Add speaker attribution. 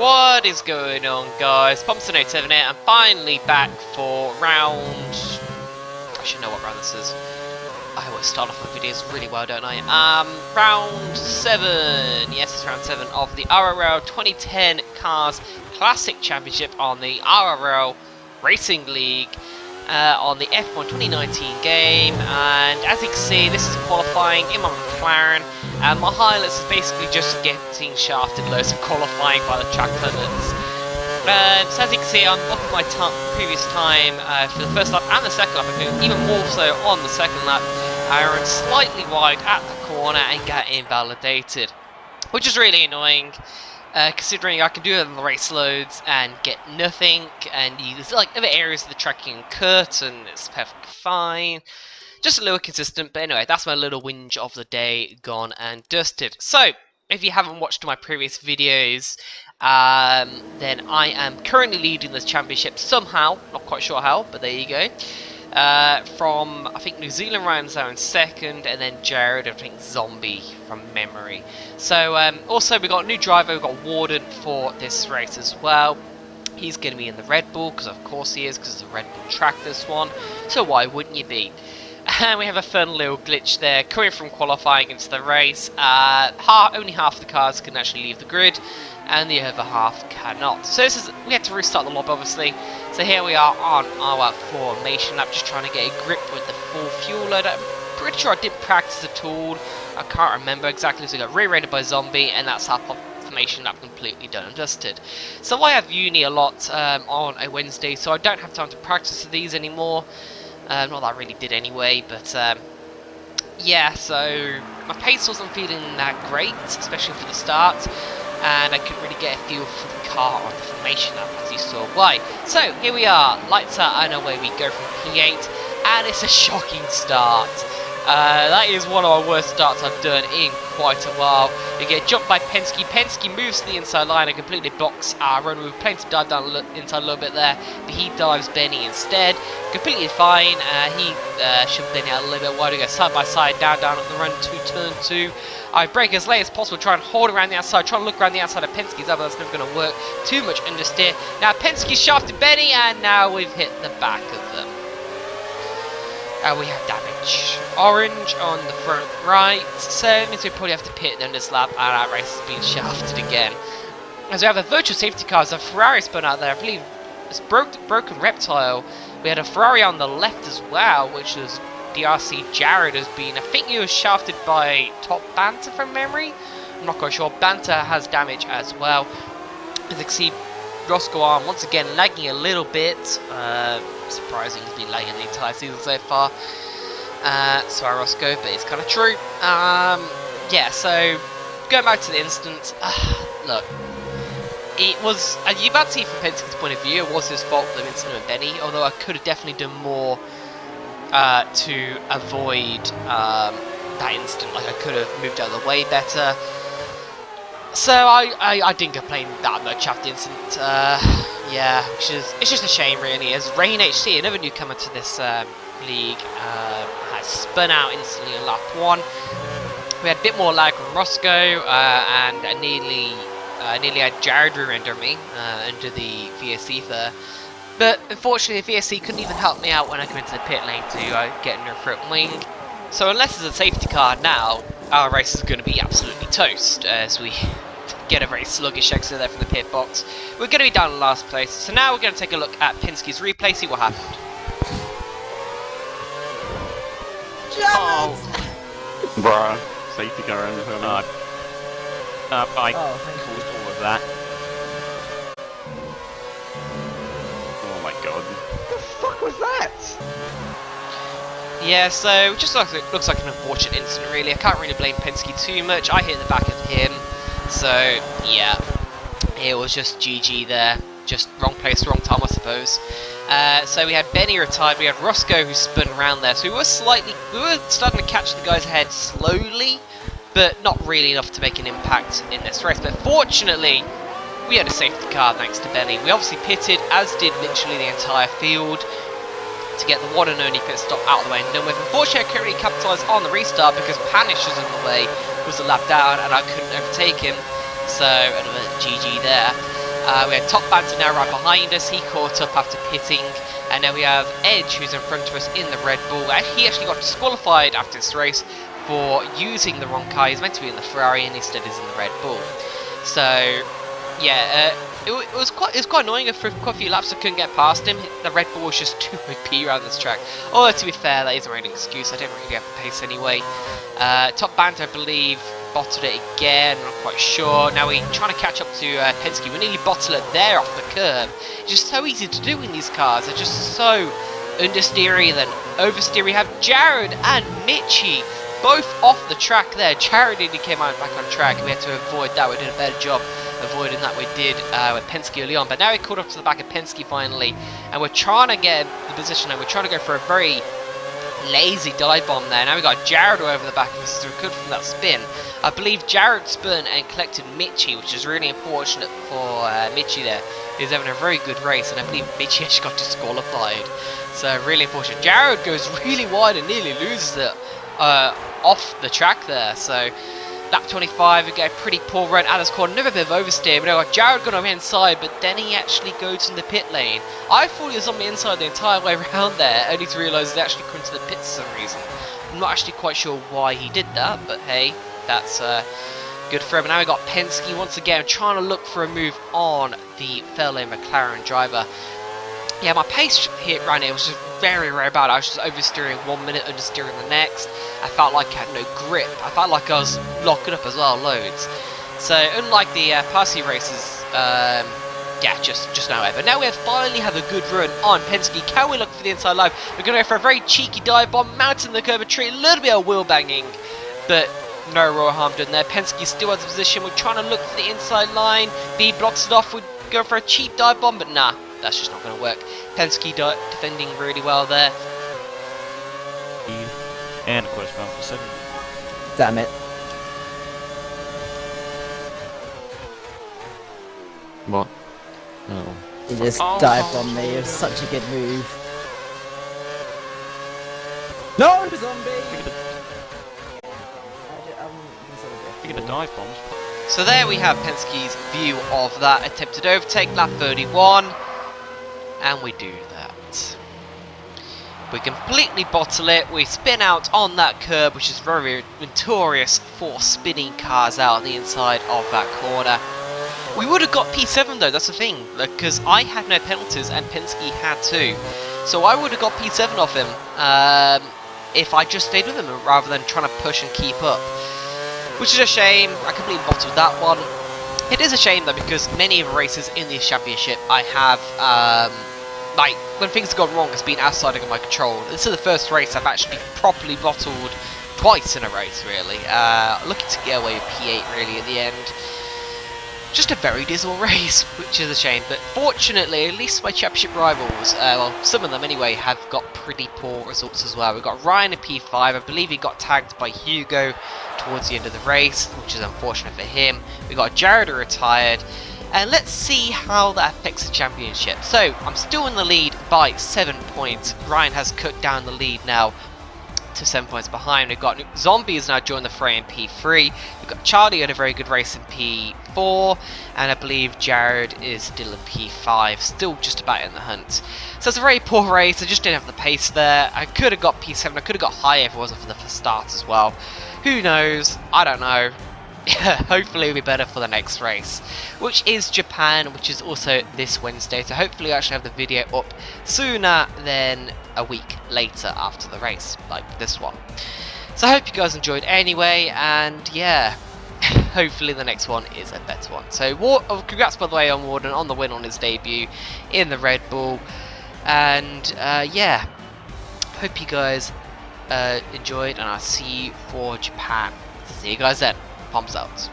Speaker 1: What is going on, guys? Pumpson87 here, and finally back for round... I should know what round this is. I always start off my videos really well, don't I? Round 7. Yes, it's round 7 of the RRL 2010 Cars Classic Championship on the RRL Racing League on the F1 2019 game. And as you can see, this is qualifying in my McLaren. And my highlights is basically just getting shafted loads of qualifying by the track limits. So as you can see, I'm off my previous time for the first lap and the second lap, even more so on the second lap. I ran slightly wide at the corner and got invalidated, which is really annoying, considering I can do it in the race loads and get nothing, and there's like other areas of the track you can cut, and it's perfectly fine. Just a little consistent, but anyway, that's my little whinge of the day gone and dusted. So, if you haven't watched my previous videos, then I am currently leading this championship somehow, not quite sure how, but there you go. From, I think, New Zealand rounds are in second, and then Jared, I think, Zombie from memory. So, also we got a new driver, we've got Warden for this race as well. He's going to be in the Red Bull, because of course he is, because it's a Red Bull track, this one. So why wouldn't you be? And we have a fun little glitch there, coming from qualifying into the race. Only half of the cars can actually leave the grid, and the other half cannot. So we had to restart the lobby, obviously. So here we are on our formation lap, just trying to get a grip with the full fuel load. I'm pretty sure I didn't practice at all. I can't remember exactly, so we got rear-ended by Zombie, and that's our formation lap completely done and dusted. So I have uni a lot on a Wednesday, so I don't have time to practice these anymore. Not that I really did anyway, but yeah, so my pace wasn't feeling that great, especially for the start, and I couldn't really get a feel for the car on the formation lap, as you saw why. So here we are, lights are, and away we go from P8, and it's a shocking start. That is one of our worst starts I've done in quite a while. You get jumped by Penske. Penske moves to the inside line and completely blocks our run. We were planning to dive down inside a little bit there, but he dives Benny instead. Completely fine. He shoved Benny out a little bit wider. Go side by side, down at the run to turn 2. I brake as late as possible, try and hold around the outside, try and look around the outside of Penske's, but that's never going to work. Too much understeer. Now Penske shafted Benny, and now we've hit the back of them. We have damage. Orange on the front right, so it means we probably have to pit in this lap, and our race has been shafted again. As we have a virtual safety car, so a Ferrari spun out there, I believe it's broken reptile. We had a Ferrari on the left as well, which is DRC Jared has been, I think he was shafted by Top Banter from memory. I'm not quite sure. Banter has damage as well. As you can see, Roscoe arm once again lagging a little bit. Surprising, he's been lagging the entire season so far. Sorry Roscoe, but it's kind of true. Yeah, so going back to the instance, look, it was, as you about to see from Penske's point of view, it was his fault for the incident with Benny, although I could have definitely done more to avoid that incident. Like, I could have moved out of the way better. So I didn't complain that much after the incident. Yeah, it's just a shame really. As Rain HC, another newcomer to this league, has spun out instantly in lap 1. We had a bit more lag on Roscoe, and nearly had Jared rear-ender me under the VSC there. But unfortunately the VSC couldn't even help me out when I come into the pit lane to get in her front wing. So unless it's a safety car now, our race is going to be absolutely toast as we get a very sluggish exit there from the pit box. We're going to be down in last place. So now we're going to take a look at Penske's replay, see what happened.
Speaker 2: Oh.
Speaker 3: Bruh, safety car under her.
Speaker 2: I caused all of that.
Speaker 3: Oh my god.
Speaker 2: What the fuck was that?
Speaker 1: Yeah, so just looks like an unfortunate incident really. I can't really blame Penske too much. I hit the back of him. So yeah, it was just GG there. Just wrong place, wrong time I suppose. So we had Benny retired, we had Roscoe who spun around there. So we were starting to catch the guys ahead slowly, but not really enough to make an impact in this race. But fortunately, we had a safety car thanks to Benny. We obviously pitted, as did literally the entire field, to get the one and only pit stop out of the way and done with. Unfortunately, I couldn't really capitalise on the restart because Panish was in the way, was a lap down, and I couldn't overtake him. So, another GG there. We had Top Banter now right behind us. He caught up after pitting. And now we have Edge, who's in front of us in the Red Bull. He actually got disqualified after this race for using the wrong car. He's meant to be in the Ferrari and instead is in the Red Bull. So, yeah, it was quite annoying. For quite a few laps I couldn't get past him. The Red Bull was just too OP around this track. Although, to be fair, that isn't really an excuse. I didn't really have the pace anyway. Top Banter, I believe, bottled it again. I'm not quite sure. Now we're trying to catch up to Penske. We nearly bottle it there off the curb. It's just so easy to do in these cars. They're just so understeery, then oversteer. We have Jared and Mitchie both off the track there. Jared nearly came out back on track. We had to avoid that. We did a better job avoiding that we did with Penske early on. But now we caught up to the back of Penske finally. And we're trying to get the position and we're trying to go for a very lazy dive bomb there. Now we got Jared over the back of us as we could from that spin. I believe Jared spun and collected Mitchie, which is really unfortunate for Mitchie there. He's having a very good race, and I believe Mitchie actually got disqualified. So really unfortunate. Jared goes really wide and nearly loses it off the track there. So lap 25, we get a pretty poor run. Alice corner, another bit of oversteer. But now Jared got on the inside, but then he actually goes in the pit lane. I thought he was on the inside the entire way around there, only to realise he actually come to the pit for some reason. I'm not actually quite sure why he did that, but hey, that's good for him. And now we got Penske once again trying to look for a move on the fellow McLaren driver. Yeah, my pace here right now was just very, very bad. I was just oversteering 1 minute, understeering the next. I felt like I had no grip. I felt like I was locking up as well, loads. So unlike the Parsi races, yeah, just now ever. Now we finally have a good run on Penske. Can we look for the inside line? We're going to go for a very cheeky dive bomb, mounting the curb tree, a little bit of wheel banging, but no real harm done there. Penske still has the position. We're trying to look for the inside line. B blocks it off. We're going for a cheap dive bomb, but nah, that's just not going to work. Penske defending really well there.
Speaker 2: And of course, bound for 7.
Speaker 4: Damn it.
Speaker 3: What? Oh.
Speaker 4: He just dived on me. It was such a good move. No, zombie!
Speaker 2: Look at the dive bombs.
Speaker 1: So there we have Penske's view of that attempted overtake, lap 31. And we do that. We completely bottle it. We spin out on that curb, which is very notorious for spinning cars out the inside of that corner. We would have got P7 though, that's the thing, because I had no penalties and Penske had too. So I would have got P7 off him if I just stayed with him rather than trying to push and keep up. Which is a shame. I completely bottled that one. It is a shame though, because many of the races in this championship I have, like, when things have gone wrong, it's been outside of my control. This is the first race I've actually properly bottled twice in a race, really. Looking to get away with P8 really at the end. Just a very dismal race, which is a shame. But fortunately, at least my championship rivals, well, some of them anyway, have got pretty poor results as well. We've got Ryan at P5. I believe he got tagged by Hugo towards the end of the race, which is unfortunate for him. We got Jared who retired. And let's see how that affects the championship. So, I'm still in the lead by 7 points. Ryan has cut down the lead now to 7 points behind. We've got Zombie has now joined the fray in P3. We've got Charlie had a very good race in P4. And I believe Jared is still in P5. Still just about in the hunt. So it's a very poor race. I just didn't have the pace there. I could have got P7. I could have got higher if it wasn't for the start as well. Who knows? I don't know. Hopefully it'll be better for the next race, which is Japan, which is also this Wednesday. So hopefully I actually have the video up sooner than a week later after the race, like this one. So I hope you guys enjoyed anyway, and yeah, hopefully the next one is a better one. So congrats by the way on Warden on the win on his debut in the Red Bull, and yeah, hope you guys enjoyed, and I'll see you for Japan. See you guys then. Pumps out.